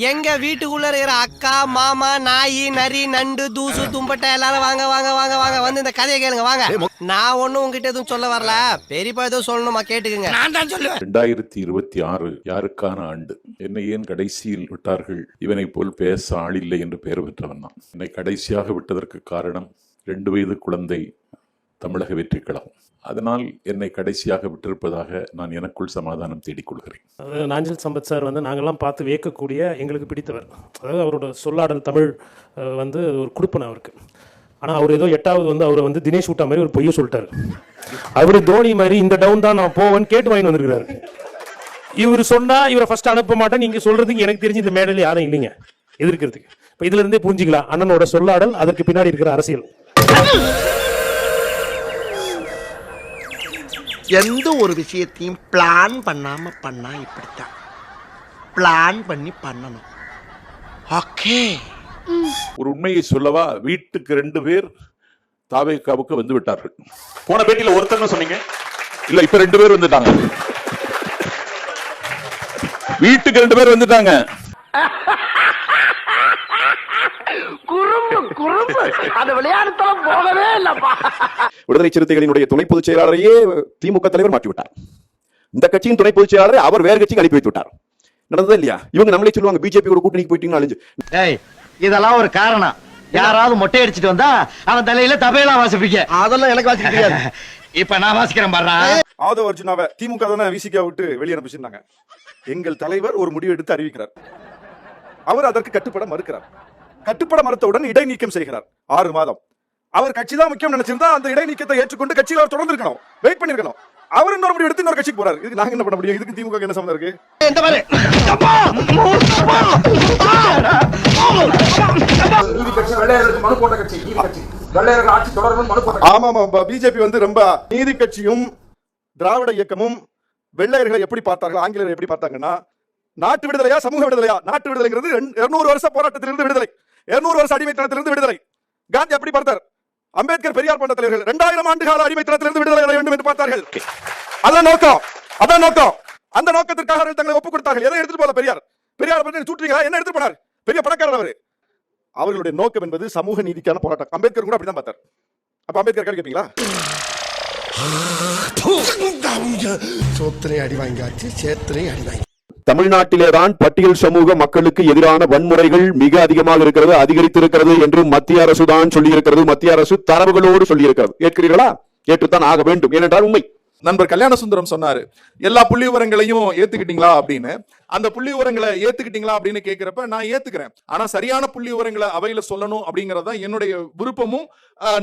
எங்க வீட்டுக்குள்ள இருக்கிற அக்கா மாமா நாய் நரி நண்டு தூசு தும்பட்டை எல்லாரும் வாங்க வாங்க வாங்க வாங்க வந்து இந்த கதையை கேளுங்க வாங்க. நான் ஒண்ணும் உங்ககிட்ட எதுவும் சொல்ல வரல, பெரியப்பா எதுவும் சொல்லணுமா கேட்டுக்குங்க. நான் தான் சொல்லுவேன். 2026 யாருக்கான ஆண்டு? என்னை ஏன் கடைசியில் விட்டார்கள்? இவனை போல் பேச ஆளில்லை என்று பெயர் பெற்றவன் தான். என்னை கடைசியாக விட்டதற்கு காரணம் 2 வயது குழந்தை தமிழக வெற்றிக்கழகம். அதனால் என்னை கடைசியாக விட்டிருப்பதாக நான் எனக்குள் சமாதானம் தேடிக்கொள்கிறேன். நாஞ்சில் சம்பத் சார் வந்து நாங்கள்லாம் பார்த்து வியக்கக்கூடிய எங்களுக்கு பிடித்தவர். அதாவது அவரோட சொல்லாடல் தமிழ் வந்து ஒரு கொடுப்பன அவருக்கு. ஆனால் அவர் ஏதோ 8வது வந்து அவரை வந்து தினேஷ் விட்டா மாதிரி ஒரு பொய்ய சொல்லிட்டாரு. அவர் தோனி மாதிரி இந்த டவுன் தான் நான் போவேன்னு கேட்டு வாங்கி வந்திருக்கிறாரு. இவர் சொன்னா இவரை ஃபர்ஸ்ட் அனுப்ப மாட்டேன் நீங்க சொல்றதுக்கு எனக்கு தெரிஞ்சு இந்த மேடையில் யாரும் இல்லைங்க எதிர்க்கிறதுக்கு. இப்போ இதுல இருந்தே புரிஞ்சுக்கலாம் அண்ணனோட சொல்லாடல், அதற்கு பின்னாடி இருக்கிற அரசியல். எந்த ஒரு விஷயத்தையும் பிளான் பண்ணாம பண்ணா இப்படித்தான். பிளான் பண்ணி பண்ணணும். ஓகே. ஒரு உண்மையை சொல்லவா, வீட்டுக்கு 2 பேர் தாவேகாவுக்கு வந்து விட்டார்கள். போன பேட்டியில ஒருத்தங்க சொன்னீங்க, இல்ல இப்ப 2 பேர் வந்துட்டாங்க. வீட்டுக்கு 2 பேர் வந்துட்டாங்க. விடுதலை சிறுத்தைகளினுடைய துணை பொதுச் செயலாளரையே திமுக தலைவர் மாற்றிவிட்டார். இந்த கட்சியின் துணை பொதுச் செயலாளரை அவர் வேறு கட்சிக்கு அனுப்பி வைத்து விட்டார். நடந்ததா இல்லையா? இவங்க நம்மளே சொல்லுவாங்க பிஜேபி கூட கூட்டணிக்கு போயிட்டீங்கன்னா. இதெல்லாம் ஒரு காரணம். யாராவது மொட்டை அடிச்சிட்டு வந்தா அவன் தலையில தபையெல்லாம் வாசிப்பீங்க. அதெல்லாம் எனக்கு வாசிக்க தெரியாது. இப்ப நான் வாசிக்கிறேன் பாரு. ஆதவ அர்ஜுனாவை திமுக தானே விசிகா விட்டு வெளியே அனுப்பிச்சிருந்தாங்க. எங்கள் தலைவர் ஒரு முடிவு எடுத்து அறிவிக்கிறார். அவர் அதற்கு கட்டுப்பட மறுக்கிறார். கட்டுப்பட மறுத்தவுடன் இடைநீக்கம் செய்கிறார் 6 மாதம். அவர் கட்சி தான் முக்கியம் நினைச்சிருந்தா அந்த இடைநீக்கத்தை ஏற்றுக்கொண்டு கட்சியில் அவர் தொடர்ந்து இருக்கணும், வெயிட் பண்ணிருக்கணும். அவர் இன்னொரு முடிவு எடுத்து இன்னொரு கட்சிக்கு போறாரு. இதுக்கு நாங்க என்ன பண்ண முடியும்? இதுக்கு திமுக என்ன சம்பந்தம் இருக்கு? பிஜேபி வந்து ரொம்ப நீதி கட்சியும் திராவிட இயக்கமும் வெள்ளையர்களை எப்படி பார்த்தார்கள், ஆங்கிலேயர்கள் எப்படி பார்த்தாங்கன்னா, நாட்டு விடுதலையா சமூக விடுதலையா? நாட்டு விடுதலைங்கிறது 200 வருஷ போராட்டத்திலிருந்து விடுதலை, 200 வருஷ அடிமைத்தனத்திலிருந்து விடுதலை. காந்தி எப்படி பார்த்தார்? அம்பேத்கர் பெரியார் போன்ற தலைவர்கள் 2000 ஆண்டு கால அடிமைத்தனத்திலிருந்து விடுதலை அடைய வேண்டும் என்று பார்த்தார்கள். அதான் நோக்கம், அதான் நோக்கம். அந்த நோக்கத்திற்காக அவர்கள் தங்களை ஒப்புக் கொடுத்தார்கள். எதை எடுத்துட்டு போல பெரியார்? பெரியார் பற்றி சூட்டுறீங்களா? என்ன எடுத்துட்டு போனார்? பெரிய பணக்காரர் அவரு. அவர்களுடைய நோக்கம் என்பது சமூக நீதிக்கான போராட்டம். அம்பேத்கர் கூட அப்படிதான் பார்த்தார். அப்ப அம்பேத்கர் கேள்வி கேட்பீங்களா? சோத்திரை அடி வாங்கியாச்சு, சேத்திரை அடி வாங்கி. தமிழ்நாட்டிலேதான் பட்டியல் சமூக மக்களுக்கு எதிரான வன்முறைகள் மிக அதிகமாக இருக்கிறது, அதிகரித்திருக்கிறது என்று மத்திய அரசு தான் சொல்லி இருக்கிறது. மத்திய அரசு தரவுகளோடு சொல்லி இருக்கிறது. ஏற்கிறீர்களா? ஏற்றுத்தான் ஆக வேண்டும். ஏனென்றால் உண்மை. நண்பர் கல்யாண சுந்தரம் சொன்னாரு, எல்லா புள்ளி விவரங்களையும் ஏத்துக்கிட்டீங்களா அப்படின்னு. அந்த புள்ளி விவரங்களை ஏத்துக்கிட்டீங்களா அப்படின்னு கேட்கிறப்ப நான் ஏத்துக்கிறேன். ஆனா சரியான புள்ளி விவரங்களை அவையில சொல்லணும் அப்படிங்கறத என்னுடைய விருப்பமும்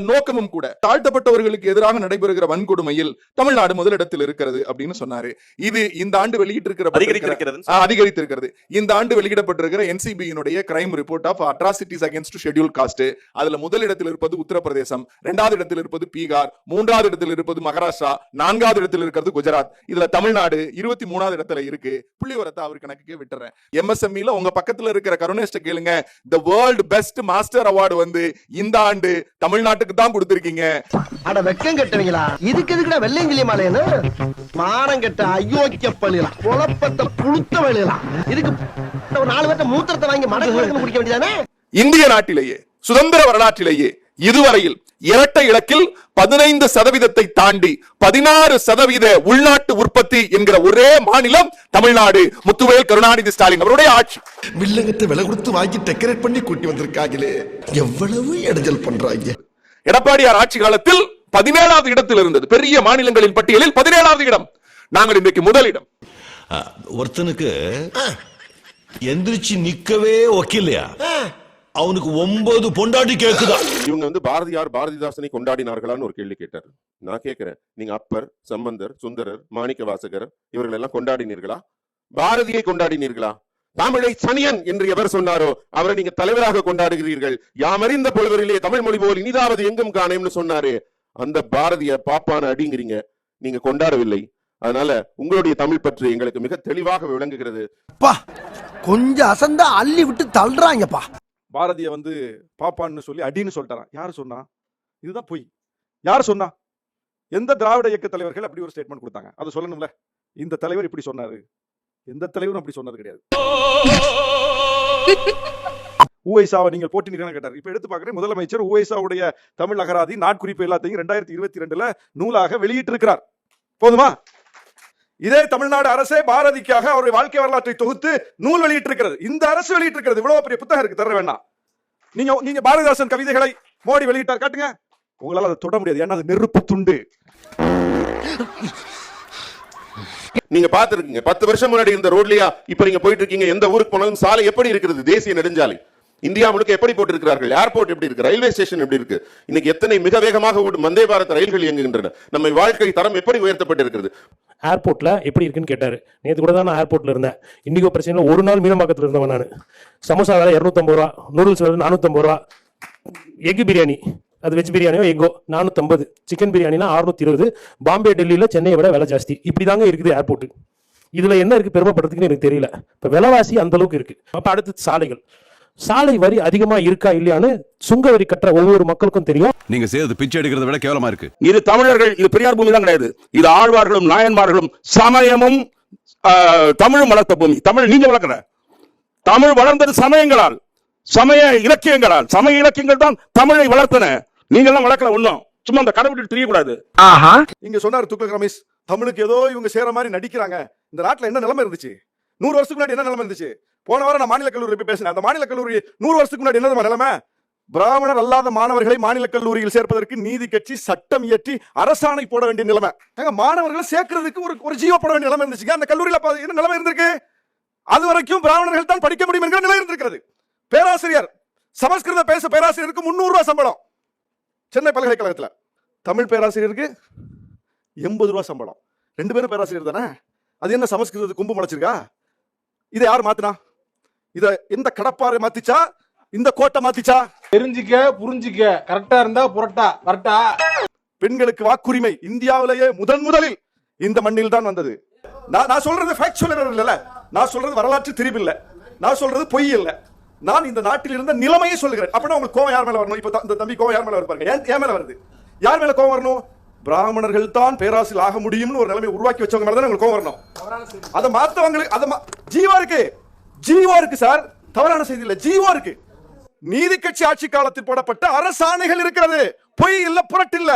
நோக்கமும் கூட. தாழ்த்தப்பட்டவர்களுக்கு எதிராக நடைபெறுகிற வன்கொடுமையில் தமிழ்நாடு முதலிடத்தில் இருக்கிறது அப்படின்னு சொன்னாரு. இது இந்த ஆண்டு அதிகரித்திருக்கிறது. இந்த ஆண்டு வெளியிடப்பட்டிருக்கிற NCB-யினுடைய crime report of atrocities against schedule caste. அதுல முதலிடத்தில் இருப்பது உத்தரப்பிரதேசம், 2வது இடத்தில் இருப்பது பீகார், 3வது இடத்தில் இருப்பது மகாராஷ்டிரா, 4வது இடத்தில் இருக்கிறது குஜராத். இதுல தமிழ்நாடு 23வது இடத்துல இருக்கு. புள்ளி விவரத்தை அவர் கணக்குக்கே விட்டுறேன். MSME-ல உங்க பக்கத்துல இருக்கிற கருணேஷ்ட கேளுங்க, the world best master award வந்து இந்த ஆண்டு தமிழ்நாட்டுக்கு தான் கொடுத்திருக்கீங்க. அட வெக்கம் கட்டுவீங்களா? இதுக்கு எதுக்குடா வெள்ளையங்கிலி மாலையன்னு? மானம் கட்ட அயோக்கிய பள்ளிலாம், குழப்பத்தை புழுத்த வழியலாம். இதுக்கு ஒரு 4 பேர்த்த மூத்திரத்தை வாங்கி மடக்கு குடிக்க வேண்டியதானே? இந்திய நாட்டிலேயே சுதந்திர வரலாற்றிலேயே இதுவரையில் இரட்டை இலக்கில் 15% தாண்டி 16% உள்நாட்டு உற்பத்தி என்கிற ஒரே மாநிலம் தமிழ்நாடு. முத்துவேல் கருணாநிதி ஸ்டாலின் அவருடைய ஆட்சி. வில்லங்கத்தை விலை கொடுத்து வாங்கி டெக்கரேட் பண்ணி கூட்டி வந்திருக்காங்களே, எவ்வளவு இடைஞ்சல் பண்றாங்க. எடப்பாடியார் ஆட்சி காலத்தில் 17வது இடத்தில் இருந்தது. பெரிய மாநிலங்களின் பட்டியலில் 17வது இடம். நாங்கள் இன்றைக்கு முதலிடம். ஒருத்தனுக்கு எந்திரிச்சு நிக்கவே ஒக்கில்லையா, அவனுக்கு 9 பொண்டாட்டி கேக்குதா? இவங்க வந்து பாரதியார் பாரதிதாசனை கொண்டாடினார்களான்னு ஒரு கேள்வி கேட்டார். நான் கேட்கிறேன், நீங்க அப்பர், சம்பந்தர், சுந்தரர், மாணிக்க வாசகர் இவர்கள் எல்லாம் கொண்டாடினீர்களா? பாரதியை கொண்டாடினீர்களா? தமிழை சனியன் என்று எவர் சொன்னாரோ அவரை நீங்க தலைவராக கொண்டாடுகிறீர்கள். யாமறிந்த பொழுவரிலே தமிழ் மொழி போல் இனிதாவது எங்கும் காணேம்னு சொன்னாரு. அந்த பாரதிய பாப்பான அடிங்கிறீங்க, நீங்க கொண்டாடவில்லை. அதனால உங்களுடைய தமிழ் பற்றி எங்களுக்கு மிக தெளிவாக விளங்குகிறது. கொஞ்சம் அசந்தா அள்ளி விட்டு தள்ளுறாங்கப்பா. பாரதிய வந்து பாப்பான்னு சொல்லி அடின்னு சொல்லிட்டாராம். யாரு சொன்னா? இதுதான் பொய். யாரு சொன்னா? எந்த திராவிட இயக்க தலைவர்கள் அப்படி ஒரு ஸ்டேட்மெண்ட் கொடுத்தாங்க? அது சொல்லணும்ல. இந்த தலைவர் இப்படி சொன்னாரு, எந்த தலைவரும் அப்படி சொன்னது கிடையாது. ஊவைசாவை நீங்கள் போட்டினீங்கன்னு கேட்டார். இப்ப எடுத்து பார்க்கிறேன், முதலமைச்சர் ஊவைசாவுடைய தமிழ் அகராதி நாட்குறிப்பு எல்லாத்தையும் 2022 நூலாக வெளியிட்டிருக்கிறார். போதுமா? இதே தமிழ்நாடு அரசே பாரதிக்காக அவருடைய வாழ்க்கை வரலாற்றை தொகுத்து நூல் வெளியிட்டிருக்கிறது. இந்த அரசு வெளியிட்டிருக்கிறது. இவ்வளவு பெரிய புத்தகம் இருக்கு, தர வேண்டாம். நீங்க பாரதிதாசன் கவிதைகளை மோடி வெளியிட்டார், காட்டுங்க. உங்களால அதை தொட முடியாது, ஏன்னா அது நெருப்பு துண்டு. நீங்க பாத்துருக்கீங்க, 10 வருஷம் முன்னாடி இந்த ரோட்லயா இப்ப நீங்க போயிட்டு இருக்கீங்க. எந்த ஊருக்கு போனாலும் சாலை எப்படி இருக்கிறது? தேசிய நெடுஞ்சாலை இந்தியா முழுக்க எப்படி போட்டிருக்கிறார்கள்? ஏர்போர்ட் எப்படி இருக்கு? ரயில்வே ஸ்டேஷன் எப்படி இருக்கு? இன்னைக்கு எத்தனை மிக வேகமாக ஓடும் வந்தே பாரத் ரயில்கள் இயங்குகின்றன. நம்ம வாழ்க்கை தரம் எப்படி உயர்த்தப்பட்டிருக்கிறது? ஏர்போர்ட்ல எப்படி இருக்குன்னு கேட்டாரு. நேற்று கூட தான் நான் ஏர்போர்ட்ல இருந்தேன். இன்னைக்கு பிரச்சனை, ஒரு நாள் மீனம்பாக்கத்தில் இருந்தவன் நான். சமோசா வேலை 250 ரூபா, நூடுல்ஸ் வேலை 450 ரூபா, எக் பிரியாணி, அது வெஜ் பிரியாணியோ எங்கோ 450, சிக்கன் பிரியாணினா 620, பாம்பே டெல்லியில சென்னையை விட விலை ஜாஸ்தி. இப்படிதாங்க இருக்குது ஏர்போர்ட். இதுல என்ன இருக்கு பெருமைப்படுறதுக்குன்னு எனக்கு தெரியல. இப்ப விலைவாசி அந்த அளவுக்கு இருக்கு. அப்ப அடுத்து சாலைகள், சாலை வரி அதிகமா இருக்கா இல்லையான்னு சுங்க வரி கட்டுற ஒவ்வொரு மக்களுக்கும் தெரியும். நீங்க செய்யறது பிச்சை எடுக்கிறத விட கேவலமா இருக்கு. இது தமிழர்கள், இது பெரியார் பூமி தான் கிடையாது. இது ஆழ்வார்களும் நாயன்மார்களும் சமயமும் தமிழும் வளர்த்த பூமி. தமிழ் நீங்க வளர்க்கிற, தமிழ் வளர்ந்தது சமயங்களால், சமய இலக்கியங்களால். சமய இலக்கியங்கள் தான் தமிழை வளர்த்தன. நீங்க எல்லாம் வளர்க்கல ஒண்ணும். சும்மா அந்த கடவுள் தெரியக்கூடாது. இங்க சொன்னார் துக்ளக் ரமேஷ், தமிழுக்கு ஏதோ இவங்க சேர மாதிரி நடிக்கிறாங்க. இந்த நாட்டுல என்ன நிலைமை இருந்துச்சு? 100 வருஷத்துக்கு முன்னாடி என்ன நிலைமை இருந்துச்சு? போன வாரம் நான் மாநில கல்லூரி போய் பேசினேன். அந்த மாநில கல்லூரி 100 வருஷத்துக்கு முன்னாடி என்ன நிலைமை? பிராமணர் அல்லாத மாணவர்களை மாநில கல்லூரியில் சேர்ப்பதற்கு நீதி கட்சி சட்டம் இயற்றி அரசாணை போட வேண்டிய நிலைமை. மாணவர்களை சேர்க்கிறதுக்கு ஒரு ஜீவோ போட வேண்டிய நிலைமை இருந்துச்சு. அந்த கல்லூரியில என்ன நிலைமை இருந்திருக்கு? அது வரைக்கும் பிராமணர்கள் தான் படிக்க முடியும் என்கிற நிலை இருந்திருக்கிறது. பேராசிரியர், சமஸ்கிருத பேச பேராசிரியருக்கு 300 ரூபாய் சம்பளம். சென்னை பல்கலைக்கழகத்துல தமிழ் பேராசிரியருக்கு 80 ரூபாய் சம்பளம். 2 பேரும் பேராசிரியர் தானே. அது என்ன சமஸ்கிருதத்துக்கு கும்பு முளைச்சிருக்கா? இதை யார் மாத்தினா? இத எந்த கடப்பாறை மாத்திச்சா? இந்த கோட்டை மாத்திச்சா? தெரிஞ்சிக்க புரிஞ்சிக்க, கரெக்டா இருந்தா புரட்டா வரட்டா. பெண்களுக்கு வாக்குரிமை இந்தியாவிலேயே முதலில் இந்த மண்ணில் தான் வந்தது. நான் சொல்றது ஃபேக்சுவல் எரர் இல்ல, நான் சொல்றது வரலாற்று திரிபு இல்ல, நான் சொல்றது பொய் இல்ல. நான் இந்த நாட்டில் இருந்த நிலைமையை சொல்லுகிறேன். அப்படின்னா உங்களுக்கு கோவம் யார் மேல வரணும்? இப்ப இந்த தம்பி கோவம் யார் மேல வருவாங்க? ஏன் மேல வருது? யார் மேல கோவம் வரணும்? பிராமணர்கள் தான் பேராசிரியர் ஆக முடியும்னு ஒரு நிலைமை உருவாக்கி வச்சவங்க மேல தான் உங்களுக்கு கோவம் வரணும். அதை மாத்தவங்களுக்கு அதை ஜீவா இருக்கு சார். தவறான செய்தி இல்ல, ஜீவா இருக்கு. நீதி கட்சி ஆட்சி காலத்தில் போடப்பட்ட அரசாணைகள் இருக்கிறது. பொய் இல்ல, புரட்டு இல்ல.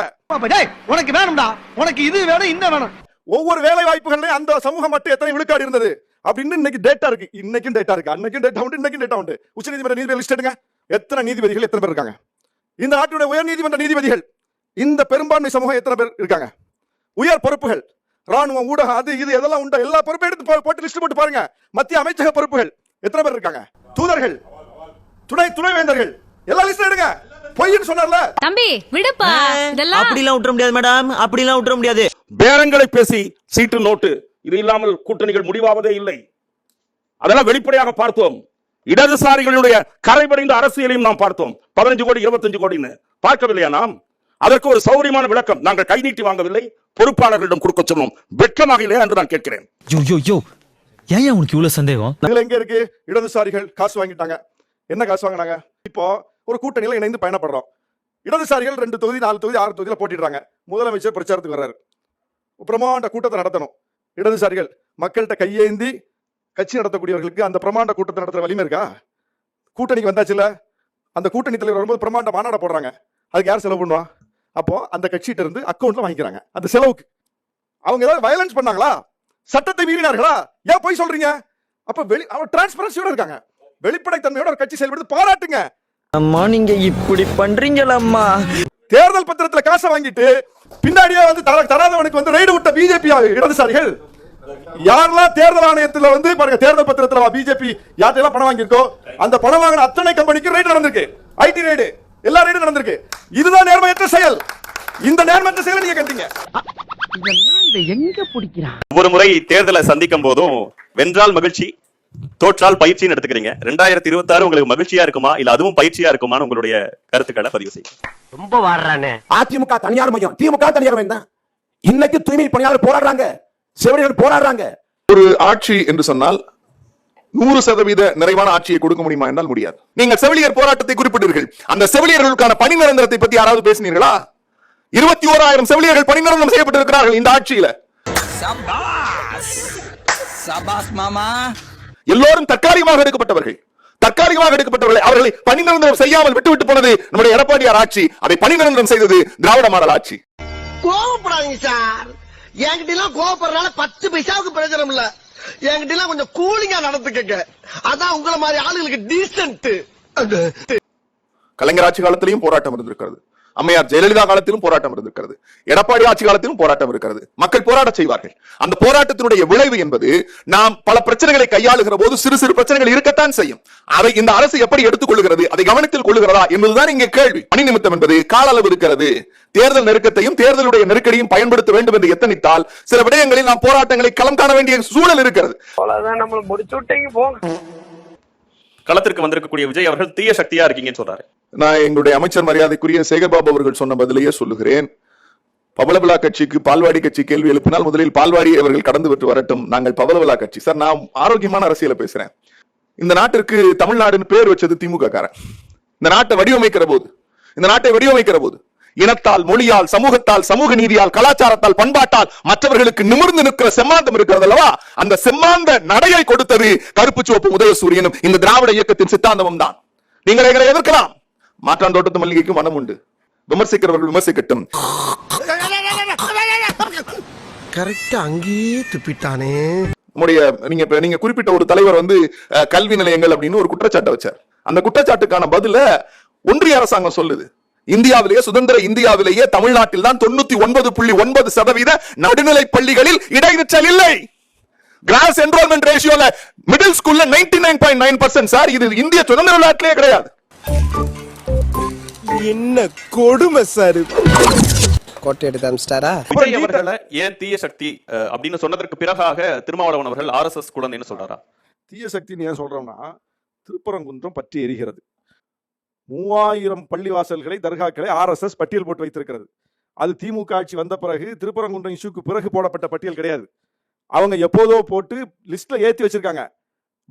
உனக்கு வேணும்டா, உனக்கு இது வேணும், இந்த வேணும். ஒவ்வொரு வேலை வாய்ப்புகள்ல அந்த சமூகம் மட்டும் எத்தனை விழுக்காடு இருந்தது அப்படின்னு இன்னைக்கு டேட்டா இருக்கு. இன்னைக்கும் டேட்டா இருக்கு, அன்னைக்கும் டேட்டா உண்டு, இன்னைக்கும் டேட்டா உண்டு. உச்சநீதிமன்ற நீதிபதி லிஸ்ட் எடுங்க. எத்தனை நீதிபதிகள், எத்தனை பேர் இருக்காங்க? இந்த நாட்டுடைய உயர் நீதிமன்ற நீதிபதிகள், இந்த பெரும்பான்மை சமூகம் எத்தனை பேர் இருக்காங்க? உயர் பொறுப்புகள், ராணுவம், ஊடகம், அது இது எதெல்லாம் உண்டோ எல்லா பொறுப்பை எடுத்து போட்டு லிஸ்ட் போட்டு பாருங்க. மத்திய அமைச்சக பொறுப்புகள் எத்தனை பேர் இருக்காங்க? தூதர்கள், துணைவேந்தர்கள், எல்லா லிஸ்ட் எடுங்க. பொய்ன்னு சொன்னார்ல தம்பி, விடுப்பா. இதெல்லாம் அப்படிலாம் விட்டுற முடியாது மேடம், அப்படிலாம் விட்டுற முடியாது. பேரங்களை பேசி சீட்டு நோட்டு இது இல்லாமல் கூட்டணிகள் முடிவாவதே இல்லை. அதெல்லாம் வெளிப்படையாக பார்த்தோம். இடதுசாரிகளுடைய கரைபடைந்த அரசியலையும் நாம் பார்த்தோம். 15 கோடி 25 கோடின்னு பார்க்கவில்லையா நாம்? அதற்கு ஒரு சௌரியமான விளக்கம் நாங்கள் கை நீட்டி வாங்கவில்லை, பொறுப்பாளர்களிடம் கொடுக்க சொன்னோம். வெட்கமாக இல்லையா என்று நான் கேட்கிறேன். ஏன் உனக்கு இவ்வளவு சந்தேகம்? எங்க இருக்கு? இடதுசாரிகள் காசு வாங்கிட்டாங்க. என்ன காசு வாங்கினாங்க? இப்போ ஒரு கூட்டணியில இணைந்து பயணப்படுறோம். இடதுசாரிகள் 2 தொகுதி 4 தொகுதி 6 தொகுதியில போட்டிடுறாங்க. முதலமைச்சர் பிரச்சாரத்துக்கு வர்றாரு. பிரமாண்ட கூட்டத்தை நடத்தணும். இடதுசாரிகள் மக்கள்கிட்ட கையேந்தி கட்சி நடத்தக்கூடியவர்களுக்கு அந்த பிரமாண்ட கூட்டத்தை நடத்துற வலிமை இருக்கா? கூட்டணிக்கு வந்தாச்சுல, அந்த கூட்டணி தலைவர் வரும்போது பிரமாண்ட மாநாட போடுறாங்க. அதுக்கு யார் செலவு பண்ணுவா? அப்போ அந்த கட்சிகிட்ட இருந்து அக்கௌண்ட்ல வாங்கிக்கிறாங்க அந்த செலவுக்கு. அவங்க ஏதாவது வயலன்ஸ் பண்ணாங்களா? சட்டத்தை மீறினார்களா? ஏன் போய் சொல்றீங்க? அப்ப அவர் டிரான்ஸ்பரன்சியோட இருக்காங்க, வெளிப்படைத்தன்மையோட ஒரு கட்சி செயல்படுது, பாராட்டுங்க. அம்மா நீங்க இப்படி பண்றீங்களம்மா. தேர்தல் பத்திரத்துல காசை வாங்கிட்டு பின்னாடியே வந்து தராதவனுக்கு வந்து ரைடு விட்ட பிஜேபி இடதுசாரிகள். யாரெல்லாம் தேர்தல் ஆணையத்துல வந்து பாருங்க, தேர்தல் பத்திரத்துல பிஜேபி யார்ட்டெல்லாம் பணம் வாங்கியிருக்கோ அந்த பணம் வாங்கின அத்தனை கம்பெனிக்கு ரைடு நடந்திருக்கு. ஐடி ரைடு, எல்லா ரைடும் நடந்திருக்கு. இதுதான் நேர்மையற்ற செயல். இந்த நேர்மையற்ற செயலை நீங்க கண்டீங்க. எங்க பிடிக்கிறான்? ஒரு முறை தேர்தலை சந்திக்கும் போதும் வென்றால் மகிழ்ச்சி, தோற்றால் பயிற்சின்னு எடுத்துக்கிறீங்க. 2026 உங்களுக்கு மகிழ்ச்சியா இருக்குமா இல்ல அதுவும் பயிற்சியா இருக்குமான்னு உங்களுடைய கருத்துக்களை பதிவு செய்யுங்க. ரொம்ப வாடுறானே. அதிமுக தனியார் மையம், திமுக தனியார் மையம் தான். இன்னைக்கு தூய்மை பணியாளர் போராடுறாங்க, செவிலியர்கள் போராடுறாங்க. ஒரு ஆட்சி என்று சொன்னால் 100% நிறைவான ஆட்சியை கொடுக்க முடியுமா என்றால் முடியாது. நீங்கள் செவிலியர் போராட்டத்தை குறிப்பிட்டீர்கள். அந்த செவிலியர்களுக்கான பணி நிரந்தரத்தை பற்றி யாராவது பேசினீர்களா? 21,000 செவிலியர்கள் பணி நிரந்தரம் செய்யப்பட்டிருக்கிறார்கள் இந்த ஆட்சியில. எல்லோரும் தற்காலிகமாக எடுக்கப்பட்டவர்கள். தற்காலிகமாக எடுக்கப்பட்டவர்களை அவர்களை பணி நிரந்தரம் செய்யாமல் விட்டுவிட்டு போனது நம்முடைய எடப்பாடியார் ஆட்சி. அதை பணி நிரந்தரம் செய்தது திராவிட மாடல் ஆட்சி. கோவப்படாதீங்க சார். என்கிட்ட எல்லாம் கோவப்படுறதுனால 10 பைசாவுக்கு பிரயோஜனம் இல்ல. என்கிட்ட எல்லாம் கொஞ்சம் கூலிங்கா நடந்துக்கங்க. அதான் உங்களை மாதிரி ஆளுங்களுக்கு டீசன்ட். கலைஞர் ஆட்சி காலத்திலையும் போராட்டம் இருந்திருக்கிறது. அம்மையார் ஜெயலலிதா காலத்திலும் போராட்டம் இருந்திருக்கிறது. எடப்பாடி ஆட்சி காலத்திலும் போராட்டம் இருக்கிறது. மக்கள் போராட செய்வார்கள். அந்த போராட்டத்தினுடைய விளைவு என்பது நாம் பல பிரச்சனைகளை கையாளுகிற போது சிறு சிறு பிரச்சனைகள் இருக்கத்தான் செய்யும். அதை இந்த அரசு எப்படி எடுத்துக்கொள்கிறது, அதை கவனத்தில் கொள்கிறதா என்பதுதான் இங்கே கேள்வி. பணி நிமித்தம் என்பது கால அளவு இருக்கிறது. தேர்தல் நெருக்கத்தையும் தேர்தலுடைய நெருக்கடியும் பயன்படுத்த வேண்டும் என்று எத்தனித்தால் சில விடயங்களில் நாம் போராட்டங்களை களம் காண வேண்டிய சூழல் இருக்கிறது. களத்திற்கு வந்திருக்கக்கூடிய விஜய் அவர்கள் தீய சக்தியா இருக்கீங்கன்னு சொல்றாரு. நான் எங்களுடைய அமைச்சர் மரியாதைக்குரிய சேகர்பாபு அவர்கள் சொன்ன பதிலையே சொல்லுகிறேன். பவளவிழா கட்சிக்கு பால்வாடி கட்சி கேள்வி எழுப்பினால் முதலில் பால்வாடி அவர்கள் கடந்து விட்டு வரட்டும். நாங்கள் பவளவிழா கட்சி. சார், நான் ஆரோக்கியமான அரசியலை பேசுறேன். இந்த நாட்டிற்கு தமிழ்நாடுன்னு பேர் வச்சது திமுக காரன். இந்த நாட்டை வடிவமைக்கிற போது இனத்தால், மொழியால், சமூகத்தால், சமூக நீதியால், கலாச்சாரத்தால், பண்பாட்டால் மற்றவர்களுக்கு நிமிர்ந்து நிற்கிற செம்மாந்தம் இருக்கிறது அல்லவா, அந்த செம்மாந்த நடையை கொடுத்தது கருப்பு சிவப்பு உதயசூரியனும் இந்த திராவிட இயக்கத்தின் சித்தாந்தமும் தான். நீங்கள் எங்களை எதிர்க்கலாம். மாற்றாந்தோட்டத்து மல்லிகைக்கும் மனம் உண்டு. விமர்சிக்கிறவர்கள் விமர்சிக்கட்டும். கரெக்டா அங்கேயே துப்பிட்டானே. நீங்க குறிப்பிட்ட ஒரு தலைவர் வந்து கல்வி நிலையங்கள் அப்படின்னு ஒரு குற்றச்சாட்டை வச்சார். அந்த குற்றச்சாட்டுக்கான பதில ஒன்றிய அரசாங்கம் சொல்லுது. இந்தியாவிலேயே, சுதந்திர இந்தியாவிலேயே தமிழ்நாட்டில் தான் 99.9% நடுநிலை பள்ளிகளில் இடைநிற்றல் இல்லை. கிராஸ் என்ரோல்மெண்ட் ரேஷியோல மிடில் ஸ்கூல்ல 99.9% சார். இது இந்திய சுதந்திர நாட்டிலே கிடையாது. என்ன கொடுமை சார். கோட்டை எடுத்து அமிச்சிட்டாரா? விஜய் அவர்களை ஏன் தீய சக்தி அப்படின்னு சொன்னதற்கு பிறகாக திருமாவளவன் அவர்கள் RSS கூட என்ன சொல்றாரா? தீய சக்தின்னு ஏன் சொல்றோம்னா, திருப்பரங்குன்றம் பற்றி எரிகிறது. 3000 பள்ளிவாசல்களை, தர்காக்களை RSS பட்டியல் போட்டு வைத்திருக்கிறது. அது திமுக ஆட்சி வந்த பிறகு, திருப்பரங்குன்றம் இஷ்யூக்கு பிறகு போடப்பட்ட பட்டியல் கிடையாது. அவங்க எப்போதோ போட்டு லிஸ்ட்ல ஏத்தி வச்சிருக்காங்க.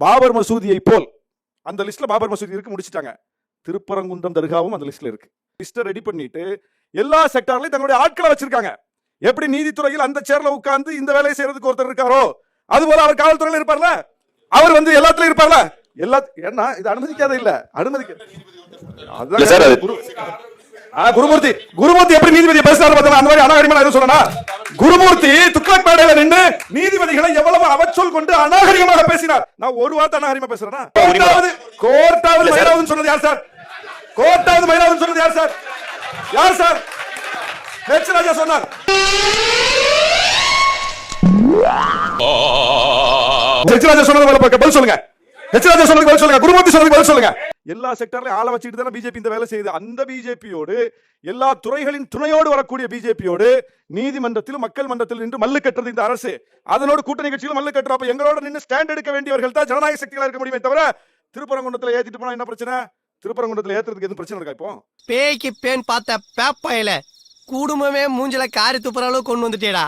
பாபர் மசூதியை போல் அந்த லிஸ்ட்ல பாபர் மசூதி இருக்கு, முடிச்சிட்டாங்க. திருப்பரங்குன்றம் தர்காவும் அந்த லிஸ்ட்ல இருக்கு. லிஸ்ட ரெடி பண்ணிட்டு எல்லா செக்டார்லயும் தங்களுடைய ஆட்களை வச்சிருக்காங்க. எப்படி நீதித்துறையில் அந்த சேர்ல உட்கார்ந்து இந்த வேலையை செய்யறதுக்கு ஒருத்தர் இருக்காரோ, அது போல அவர் காவல்துறையில இருப்பார்ல, அவர் வந்து எல்லாத்துலயும் இருப்பார்ல. என்ன இது அனுமதிக்காத இல்ல, குருமூர்த்தி எப்படி நீதிபதி பேசுறாரு அந்த மாதிரி அநாகரிகமா எதுவும் சொல்லனா? குருமூர்த்தி துக்ளக் மேடையில நின்று நீதிபதிகளை எவ்வளவு அவச்சொல் கொண்டு அநாகரிகமாக பேசினார். நான் ஒரு வார்த்தை அநாகரிகமா பேசுறேன்னா? கோர்ட்டாவது மயிலாவது சொன்னது யார் சார்? கோர்ட்டாவது மயிலாவது சொன்னது யார் சார்? யார் சார்? ஹெச் ராஜா சொன்னார். ஹெச் ராஜா சொன்னது பதில் சொல்லுங்க. குருமூர்த்தி சொன்னதுக்கு பதில் சொல்லுங்க. எல்லா செக்டர்லயும் ஆள வச்சுட்டு தானே பிஜேபி இந்த வேலை செய்யுது. அந்த பிஜேபியோடு, எல்லா துறைகளின் துணையோடு வரக்கூடிய பிஜேபியோடு நீதிமன்றத்திலும் மக்கள் மன்றத்தில் நின்று மல்லு கட்டுறது இந்த அரசு. அதனோடு கூட்டணி கட்சிகளும் மல்லு கட்டுறோம். அப்ப எங்களோட நின்று ஸ்டாண்ட் எடுக்க வேண்டியவர்கள் தான் ஜனநாயக சக்திகளா இருக்க முடியுமே தவிர, திருப்பரங்குன்றத்துல ஏத்திட்டு போனா என்ன பிரச்சனை? திருப்பரங்குன்றத்துல ஏத்துறதுக்கு எதுவும் பிரச்சனை இருக்கா? இப்போ பேய்க்கு பேன் பார்த்த பேப்பாயில குடும்பமே மூஞ்சில காரி துப்புற அளவுக்கு கொண்டு வந்துட்டேடா.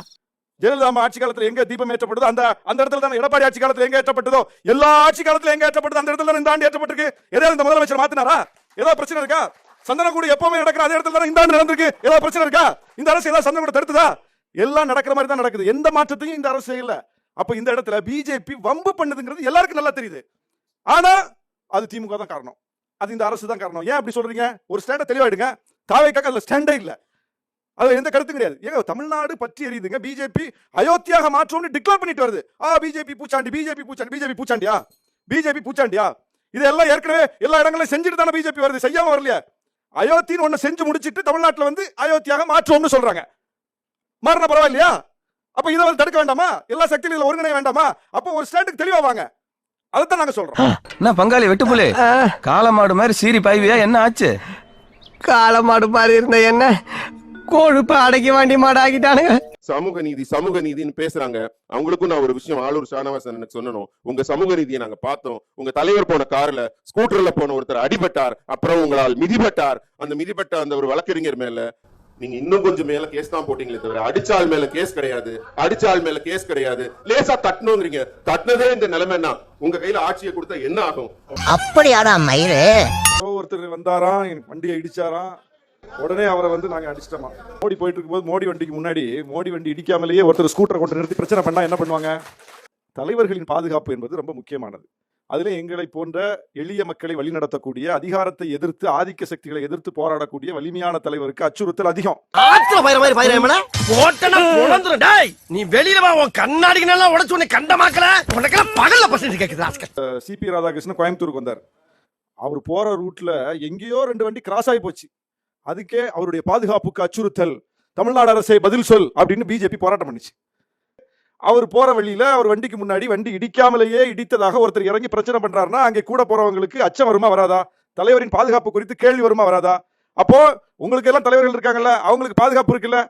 ஜெயலலிதா ஆட்சி காலத்துல எங்க தீபம் ஏற்றப்படுதோ அந்த இடத்துல தான் எடப்பாடி ஆட்சி காலத்துல எங்க ஏற்றப்பட்டதோ, எல்லா ஆட்சி காலத்துல எங்க ஏற்றப்பட்டதோ அந்த இடத்துல தான் இந்த ஆண்டு ஏற்றப்பட்டிருக்கு. ஏதாவது இந்த முதலமைச்சர் மாத்தினாரா? ஏதாவது பிரச்சனை இருக்கா? சந்தனக்கூடு எப்பவுமே நடக்கிற அதே இடத்துல தான் இந்த ஆண்டு நடந்திருக்கு. ஏதாவது பிரச்சனை இருக்கா? இந்த அரசு ஏதாவது சந்தனக்கூட தடுத்துதா? எல்லாம் நடக்கிற மாதிரி தான் நடக்குது. எந்த மாற்றத்தையும் இந்த அரசு இல்ல. அப்ப இந்த இடத்துல பிஜேபி வம்பு பண்ணுதுங்கிறது எல்லாருக்கும் நல்லா தெரியுது. ஆனா அது திமுக தான் காரணம், அது இந்த அரசு தான் காரணம். ஏன் அப்படி சொல்றீங்க? ஒரு ஸ்டாண்ட தெளிவாயிடுங்க. தாவேக்காக அதுல ஸ்டாண்டே இல்ல, அது எந்த கருத்து கிடையாது. ஏங்க தமிழ்நாடு பற்றி எரியுதுங்க. பிஜேபி அயோத்தியாக மாற்றோம்னு டிக்ளேர் பண்ணிட்டு வருது. பிஜேபி பூச்சாண்டி, பிஜேபி பூச்சாண்டி, பிஜேபி பூச்சாண்டியா? பிஜேபி பூச்சாண்டியா? இதெல்லாம் ஏற்கனவே எல்லா இடங்களையும் செஞ்சுட்டு தானே பிஜேபி வருது, செய்யாம வரலையா? அயோத்தின்னு ஒண்ணு செஞ்சு முடிச்சிட்டு தமிழ்நாட்டில் வந்து அயோத்தியாக மாற்றோம்னு சொல்றாங்க. மாறின பரவாயில்லையா? அப்ப இதை வந்து தடுக்க வேண்டாமா? எல்லா சக்திகளும் ஒருங்கிணைய வேண்டாமா? அப்போ ஒரு ஸ்டாண்டுக்கு தெளிவா வாங்க. அதைத்தான் நாங்க சொல்றோம். என்ன பங்காளி வெட்டுப்புலி காளமாடு மாதிரி சீரி பாய்வியா? என்ன ஆச்சு? காளமாடு மாதிரி இருந்த என்ன கொழுப்பு அடக்கி வாண்டி மாடாக்கிட்டானுங்க. சமூக நீதினு பேசுறாங்க. அவங்களுக்கும் நான் ஒரு விஷயம் ஆளூர் ஷானவாசன் எனக்கு சொல்லணும். உங்க சமூக நீதியை நாங்க பார்த்தோம். உங்க தலைவர் போன கார்ல ஸ்கூட்டர்ல போன ஒருத்தர் அடிபட்டார், அப்புறம் உங்களால் மிதிபட்டார். அந்த மிதிபட்ட அந்த ஒரு வழக்கறிஞர் மேல நீங்க இன்னும் கொஞ்சம் மேல கேஸ் தான் போட்டீங்களே தவிர அடிச்சால் மேல கேஸ் கிடையாது. அடிச்சால் மேல கேஸ் கிடையாது. லேசா தட்டணுங்கிறீங்க. தட்டினதே இந்த நிலைமைன்னா உங்க கையில ஆட்சியை கொடுத்தா என்ன ஆகும்? அப்படியாடா மயிரே. ஒருத்தர் வந்தாராம், வண்டியை இடிச்சாராம், உடனே அவரை வந்து நாங்க அடிச்சிட்டோமா. மோடி போயிட்டு இருக்கும்போது மோடி வண்டிக்கு முன்னாடி மோடி வண்டி இடிக்காமலேயே ஒருத்தர் ஸ்கூட்டரை கொண்டு நிறுத்தி பிரச்சனை பண்ணா என்ன பண்ணுவாங்க? தலைவர்களின் பாதுகாப்பு என்பது ரொம்ப முக்கியமானது. அதுல எங்களை போன்ற எளிய மக்களை வழிநடத்தக்கூடிய, அதிகாரத்தை எதிர்த்து, ஆதிக்க சக்திகளை எதிர்த்து போராடக்கூடிய வலிமையான தலைவருக்கு அச்சுறுத்தல் அதிகம். நீ வெளியில வா, உன் கண்ணாடிக்கு நல்லா உடைச்சு உன்னை கண்டமாக்கல, உனக்கெல்லாம் பகல்ல பசங்க கேக்குது. சிபி ராதாகிருஷ்ணன் கோயம்புத்தூருக்கு வந்தார். அவர் போற ரூட்ல எங்கேயோ 2 வண்டி கிராஸ் ஆகி போச்சு. அதுக்கே அவருடைய பாதுகாப்புக்கு அச்சுறுத்தல், தமிழ்நாடு அரசை பதில் சொல் அப்படின்னு பிஜேபி போராட்டம் பண்ணிச்சு. அவர் போற வழியில அவர் வண்டிக்கு முன்னாடி வண்டி இடிக்காமலேயே இடித்ததாக ஒருத்தர் இறங்கி பிரச்சனை பண்றாருன்னா அங்கே கூட போறவங்களுக்கு அச்சம் வருமா வராதா? தலைவரின் பாதுகாப்பு குறித்து கேள்வி வருமா வராதா? அப்போ உங்களுக்கு எல்லாம் தலைவர்கள் இருக்காங்கல்ல, அவங்களுக்கு பாதுகாப்பு இருக்குல்ல.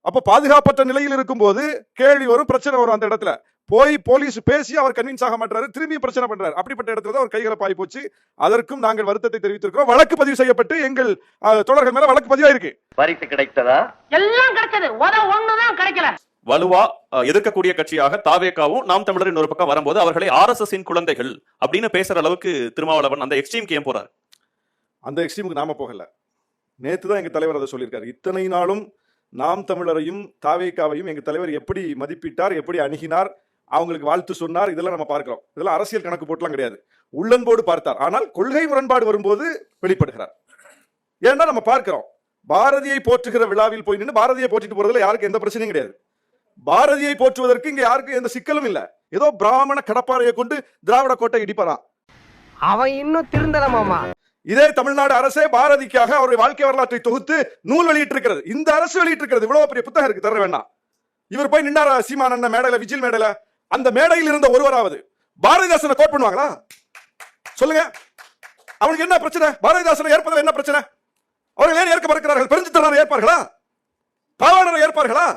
அப்போ பாதுகாப்பற்ற நிலையில் இருக்கும்போது கேள்வி வரும், பிரச்சனை வரும். அந்த இடத்துல போய் போலீஸ் பேசி அவர் கன்வின்ஸ் ஆக மாட்டாரு, திரும்பி பிரச்சனை பண்றாரு. அப்படிப்பட்ட இடத்துல தான் அவர் கைகலப்பாய் போச்சு. அதற்கும் நாங்கள் வருத்தத்தை தெரிவித்திருக்கிறோம். வழக்கு பதிவு செய்யப்பட்டு எங்கள் தோழர்கள் மேல வழக்கு பதிவாயிருக்கு. பரிசு கிடைத்ததா? எல்லாம் கிடைச்சது, ஒண்ணுதான் கிடைக்கல. வலுவா எதிர்க்கக்கூடிய கட்சியாக தாவேகாவும் நாம் தமிழர் இன்னொரு பக்கம் வரும்போது அவர்களை ஆர்எஸ்எஸ் குழந்தைகள் அப்படின்னு பேசுற அளவுக்கு திருமாவளவன் அந்த எக்ஸ்ட்ரீம் ஏன் போறாரு? அந்த எக்ஸ்ட்ரீமுக்கு நாம போகல. நேத்து தான் எங்க தலைவர் அதை சொல்லியிருக்காரு. இத்தனை நாளும் நாம் தமிழரையும் தாவேகாவையும் எங்க தலைவர் எப்படி மதிப்பிட்டார், எப்படி அணுகினார், அவங்களுக்கு வாழ்த்து சொன்னார், இதெல்லாம் நம்ம பார்க்கிறோம். இதெல்லாம் அரசியல் கணக்கு போட்டுலாம் கிடையாது. உள்ளன்போடு பார்த்தார். ஆனால் கொள்கை முரண்பாடு வரும்போது வெளிப்படுகிறார். ஏன்னா நம்ம பார்க்கிறோம், பாரதியை போற்றுகிற விழாவில் போய் நின்று பாரதியை போற்றிட்டு போறதுல யாருக்கு எந்த பிரச்சனையும் கிடையாது. பாரதியை போற்றுவதற்கு இங்க யாருக்கும் எந்த சிக்கலும் இல்ல. ஏதோ பிராமண கடப்பாறையை கொண்டு திராவிட கோட்டை இடிப்பறான். அவன் இன்னும் திருந்தலமாமா. இதே தமிழ்நாடு அரசே பாரதிக்காக அவருடைய வாழ்க்கை வரலாற்றை தொகுத்து நூல் வெளியிட்டிருக்கிறது. இந்த அரசு வெளியிட்டிருக்கிறது. இவ்வளவு பெரிய புத்தகம் இருக்கு, தர வேண்டாம். இவர் போய் நின்னாரா சீமான் அண்ணன் மேடையில, விஜில் மேடையில? அந்த மேடையில் இருந்த ஒருவராவது பாரதிதாசனை கோட் பண்ணுவாங்களா? சொல்லுங்க. அவனுக்கு என்ன பிரச்சனை? பாரதிதாசனை ஏற்பதில் என்ன பிரச்சனை? அவர்கள் ஏன் ஏற்க மறுக்கிறார்கள்? பெருஞ்சித்தனாரை ஏற்பார்களா? பாவாணரை ஏற்பார்களா?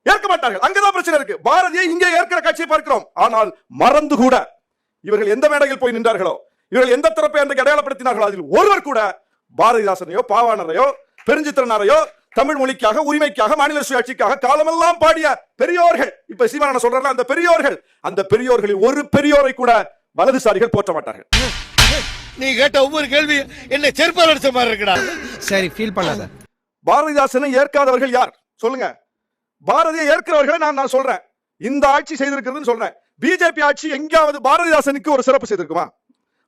ஏற்க மாட்டார்கள். அங்கதான் பிரச்சனை இருக்கு. பாரதியை இங்கே ஏற்கிற காட்சியை பார்க்கிறோம். ஆனால் மறந்து கூட இவர்கள் எந்த மேடையில் போய் நின்றார்களோ, இவர்கள் எந்த தரப்பை அன்றைக்கு அடையாளப்படுத்தினார்களோ, அதில் ஒருவர் கூட பாரதிதாசனையோ பாவாணரையோ பெருஞ்சித்திரனாரையோ தமிழ் மொழிக்காக, உரிமைக்காக, மாநில சுயாட்சிக்காக காலமெல்லாம் பாடிய பெரியோர்கள், இப்ப சீமானன் சொல்றாங்க அந்த பெரியோர்கள், அந்த பெரியோர்களில் ஒரு பெரியோரை கூட வலதுசாரிகள் போற்ற மாட்டார்கள். நீ கேட்ட ஒவ்வொரு கேள்வி என்ன செருப்பால் அடிச்ச மாதிரி இருக்குடா. சரி, ஃபீல் பண்ணாத. பாரதிதாசனை ஏற்காதவர்கள் யார் சொல்லுங்க? பாரதியை ஏற்கிறவர்களை நான் சொல்றேன். இந்த ஆட்சி செய்திருக்கிறதுன்னு சொல்றேன். பிஜேபி ஆட்சி எங்கேயாவது பாரதிதாசனுக்கு ஒரு சிறப்பு செய்திருக்குமா?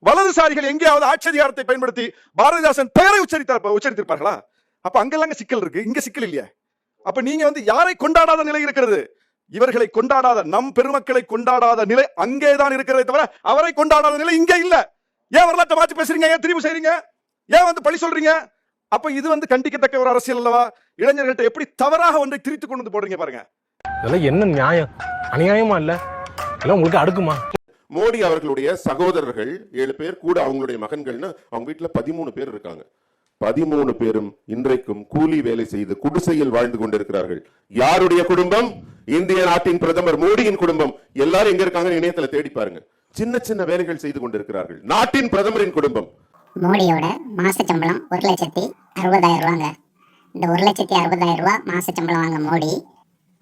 வலதுசாரிகள் எங்கேயாவது ஆட்சி அதிகாரத்தை பயன்படுத்தி பாரதிதாசன் பெயரை உச்சரித்திருப்பார்களா? அப்ப அங்கெல்லாம் சிக்கல் இருக்கு, இங்க சிக்கல் இல்லையா? அப்ப நீங்க யாரை கொண்டாடாத நிலை இருக்கிறது? இவர்களை கொண்டாடாத, நம் பெருமக்களை கொண்டாடாத நிலை அங்கேதான் இருக்கிறதே தவிர அவரை கொண்டாடாத நிலை இங்க இல்ல. ஏன் வரலாற்றை மாற்றி பேசுறீங்க? ஏன் திரும்பி செய்றீங்க? ஏன் பழி சொல்றீங்க? அப்ப இது கண்டிக்கத்தக்க ஒரு அரசியல் அல்லவா? இளைஞர்கள்ட்ட எப்படி தவறாக ஒன்றை திரித்து கொண்டு போடுறீங்க பாருங்க. இதெல்லாம் என்ன நியாயம்? அநியாயமா இல்ல? எல்லாம் உங்களுக்கு அடுக்குமா? மோடி அவர்களுடைய சகோதரர்கள் 7 பேர் கூட அவங்களுடைய மகன்கள்னு அவங்க வீட்டுல 13 பேர் இருக்காங்க. 13 பேரும் இன்றைக்கும் கூலி வேலை செய்து குடிசையில் வாழ்ந்து கொண்டிருக்கிறார்கள். யாருடைய குடும்பம்? இந்திய நாட்டின் பிரதமர் மோடியின் குடும்பம். எல்லாரும் எங்க இருக்காங்க? இணையத்துல தேடி பாருங்க. சின்ன சின்ன வேலைகள் செய்து கொண்டிருக்கிறார்கள். நாட்டின் பிரதமரின் குடும்பம். மோடியோட மாச சம்பளம் 1,60,000 ரூபாங்க. இந்த 1,60,000 ரூபாய் மாச சம்பளம் வாங்க மோடி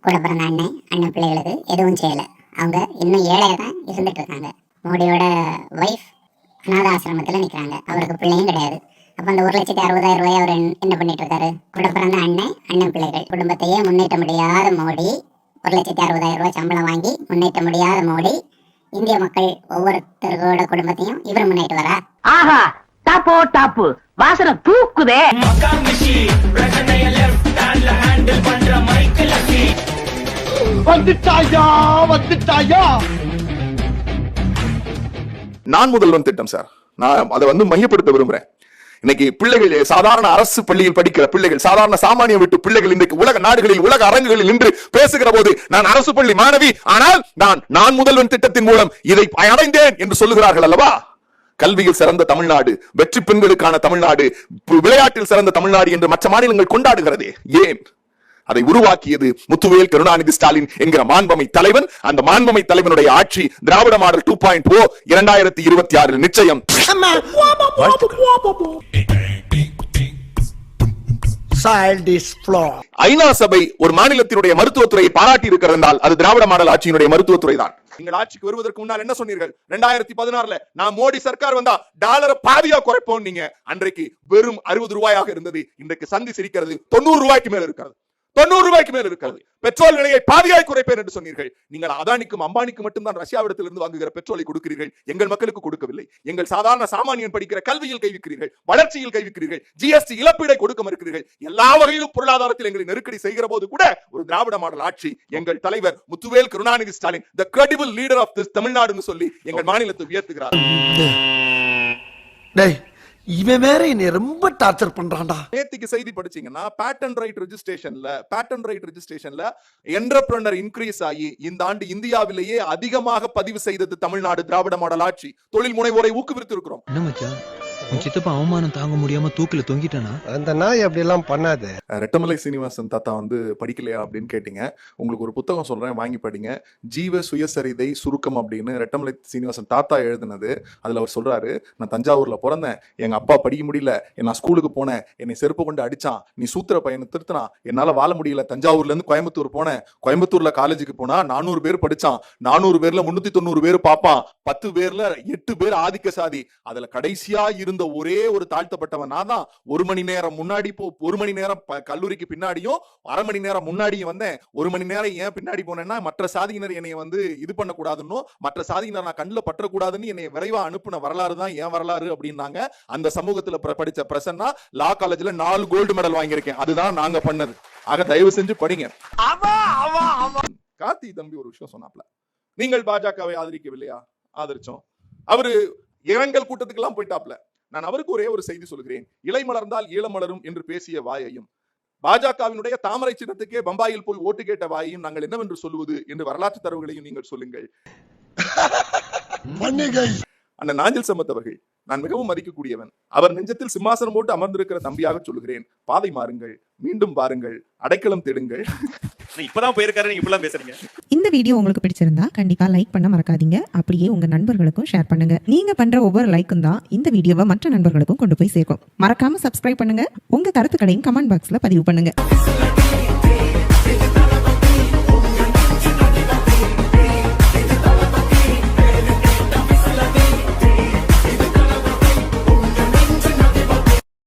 கூட பிறந்த அண்ணன் பிள்ளைகளுக்கு எதுவும் செய்யல. அவங்க இன்னும் ஏழையா தான் இருந்துட்டு இருக்காங்க. மோடியோட வைஃப் அநாத ஆசிரமத்துல நிக்கிறாங்க. அவருக்கு பிள்ளையும் கிடையாது. அப்ப அந்த 1,60,000 ரூபாய் அவர் என்ன பண்ணிட்டு இருக்காரு? கூட பிறந்த அண்ணன் பிள்ளைகள் குடும்பத்தையே முன்னேற்ற முடியாத மோடி, 1,60,000 ரூபாய் சம்பளம் வாங்கி முன்னேற்ற முடியாத மோடி, இந்திய மக்கள் ஒவ்வொருத்தரோட குடும்பத்தையும் இவர் முன்னேற்ற வரா. ஆஹா, டாப்போ டாப்பு வாசனை தூக்குதே. வந்துட்டாயா வந்துட்டாயா. நான் முதல்வன் திட்டம் சார், நான் அதை மையப்படுத்த விரும்புறேன். இன்னைக்கு பிள்ளைகள், சாதாரண அரசு பள்ளியில் படிக்கிற பிள்ளைகள், சாதாரண சாமானிய வீட்டு பிள்ளைகள் இன்றைக்கு உலக நாடுகளில், உலக அரங்குகளில் நின்று பேசுகிற போது நான் அரசு பள்ளி மாணவி, ஆனால் நான் முதல்வன் திட்டத்தின் மூலம் இதை அடைந்தேன் என்று சொல்லுகிறார்கள் அல்லவா? கல்வியில் சிறந்த தமிழ்நாடு, வெற்றி பெண்களுக்கான தமிழ்நாடு, விளையாட்டில் சிறந்த தமிழ்நாடு என்று மற்ற மாநிலங்கள் கொண்டாடுகிறதே ஏன்? அதை உருவாக்கியது முத்துவேல் கருணாநிதி ஸ்டாலின் என்கிற மாண்பமை தலைவன். அந்த மாண்பமை தலைவனுடைய ஆட்சி திராவிட மாடல் 2.0 2026 நிச்சயம். ஐநா சபை ஒரு மாநிலத்தினுடைய மருத்துவத்துறையை பாராட்டி இருக்கிறதால் அது திராவிட மாடல் ஆட்சியினுடைய மருத்துவத்துறை தான். நீங்கள் ஆட்சிக்கு வருவதற்கு முன்னால் என்ன சொன்னீர்கள்? 2016 நான் மோடி சர்க்கார் வந்தா டாலரை பாதியா குறைப்போம். நீங்க அன்றைக்கு வெறும் 60 ரூபாயாக இருந்தது. இன்றைக்கு சந்தி சிரிக்கிறது 90 ரூபாய்க்கு மேல இருக்கிறது. 90 ரூபாய்க்கு மேல் இருக்கிறது. பெட்ரோல் விலையை பாதியாய் குறைப்பேன் என்று சொன்னீர்கள். நீங்கள் அதானிக்கும் அம்பானிக்கும் மட்டும்தான் ரஷ்யாவிடத்திலிருந்து வாங்குகிற பெட்ரோலை கொடுக்கிறீர்கள், எங்கள் மக்களுக்கு கொடுக்கவில்லை. எங்கள் சாதாரண சாமானியன் படிக்கிற கல்வியில் கைவிக்கிறீர்கள், வளர்ச்சியில் கைவிக்கிறீர்கள், ஜிஎஸ்டி இழப்பீடை கொடுக்க மறுக்கிறீர்கள். எல்லா வகையிலும் பொருளாதாரத்தில் எங்களை நெருக்கடி செய்கிற போது கூட ஒரு திராவிட மாடல் ஆட்சி, எங்கள் தலைவர் Muthuvel Karunanidhi Stalin the credible leader of this தமிழ்நாடுன்னு சொல்லி எங்கள் மாநிலத்தை உயர்த்துகிறார். இவன் வேற என்னை ரொம்ப டார்ச்சர் பண்றான்டா. நேத்திக்கு செய்தி படிச்சீங்கன்னா பேட்டன் ரைட் ரெஜிஸ்ட்ரேஷன்ல என்டர்பிரனர் இன்க்ரீஸ் ஆகி இந்த ஆண்டு இந்தியாவிலேயே அதிகமாக பதிவு செய்தது தமிழ்நாடு திராவிட மாடல் ஆட்சி. தொழில் முனைவோரை ஊக்குவித்து இருக்கிறோம். என்ன மச்சான், உன் சித்தப்பா அவமானம் தாங்க முடியாம தூக்கில தொங்கிட்டானா? அந்த நாய் அப்படி எல்லாம் பண்ணாது. ரெட்டமலை சீனிவாசன் தாத்தா வந்து படிக்கலையா அப்படின்னு கேட்டீங்க. உங்களுக்கு ஒரு புத்தகம் சொல்றேன், வாங்கி படிங்க. ஜீவ சுயசரிதை சுருக்கம் அப்படின்னு ரெட்டமலை சீனிவாசன் தாத்தா எழுதினது. அதுல அவர் சொல்றாரு, நான் தஞ்சாவூர்ல பிறந்தேன், எங்க அப்பா படிக்க முடியல, நான் ஸ்கூலுக்கு போனேன், என்னை செருப்பு கொண்டு அடிச்சான், நீ சூத்திர பையனை திருத்தினா, என்னால வாழ முடியல, தஞ்சாவூர்ல இருந்து கோயம்புத்தூர் போனேன், கோயம்புத்தூர்ல காலேஜுக்கு போனா 400 பேர் படிச்சான், 400 பேர்ல 390 பேர் பாப்பான், 10 பேர்ல 8 பேர் ஆதிக்க சாதி, அதுல கடைசியா இருந்த ஒரே ஒரு தாழ்த்தப்பட்டவன் நான் தான். 1 மணி நேரம் முன்னாடி 1 மணி நேரம் கல்லூரிக்கு பின்னாடியும் 1/2 மணி நேரம் முன்னாடியும் வந்தேன். 1 மணி நேரம் ஏன் பின்னாடி போனேன்னா, மற்ற சாதியினர் என்னை வந்து இது பண்ண கூடாதுன்னு, மற்ற சாதியினர் நான் கண்ணுல பற்றக்கூடாதுன்னு என்னை விரைவா அனுப்புன வரலாறு தான் என் வரலாறு அப்படின்னாங்க. அந்த சமூகத்துல படிச்ச பிரசன்னா லா காலேஜ்ல 4 கோல்டு மெடல் வாங்கியிருக்கேன். அதுதான் நாங்க பண்ணது. ஆக தயவு செஞ்சு படிங்க. கார்த்தி தம்பி ஒரு விஷயம் சொன்னாப்ல, நீங்கள் பாஜகவை ஆதரிக்கவில்லையா? ஆதரிச்சோம். அவரு இரங்கல் கூட்டத்துக்கு எல்லாம் போயிட்டாப்ல. நான் அவருக்கு ஒரே ஒரு செய்தி சொல்கிறேன். இலை மலர்ந்தால் ஈழம் மலரும் என்று பேசிய வாயையும், பாஜகவினுடைய தாமரை சின்னத்துக்கே பம்பாயில் போய் ஓட்டு கேட்ட வாயையும் நாங்கள் என்னவென்று சொல்லுவது என்று வரலாற்று தரவுகளையும் நீங்கள் சொல்லுங்கள். அண்ணன் நாஞ்சில் சம்பத் அவர்கள் நான் மிகவும் மதிக்கக்கூடியவன். அவர் நெஞ்சத்தில் சிம்மாசனம் போட்டு அமர்ந்திருக்கிற தம்பியாக சொல்லுகிறேன். பாதை மாறுங்கள், மீண்டும் பாருங்கள், அடைக்கலம் தேடுங்கள். இப்பதான் போயிருக்காரு, நீங்க இப்படிலாம் பேசுறீங்க. இந்த வீடியோ உங்களுக்கு பிடிச்சிருந்தா கண்டிப்பா லைக் பண்ண மறக்காதீங்க. அப்படியே உங்க நண்பர்களுக்கும் ஷேர் பண்ணுங்க. நீங்க பண்ற ஒவ்வொரு லைக்கும் தான் இந்த வீடியோவை மற்ற நண்பர்களுக்கும் கொண்டு போய் சேர்க்கும். மறக்காம சப்ஸ்கிரைப் பண்ணுங்க. உங்க கருத்துக்களையும் கமெண்ட் பாக்ஸ்ல பதிவு பண்ணுங்க.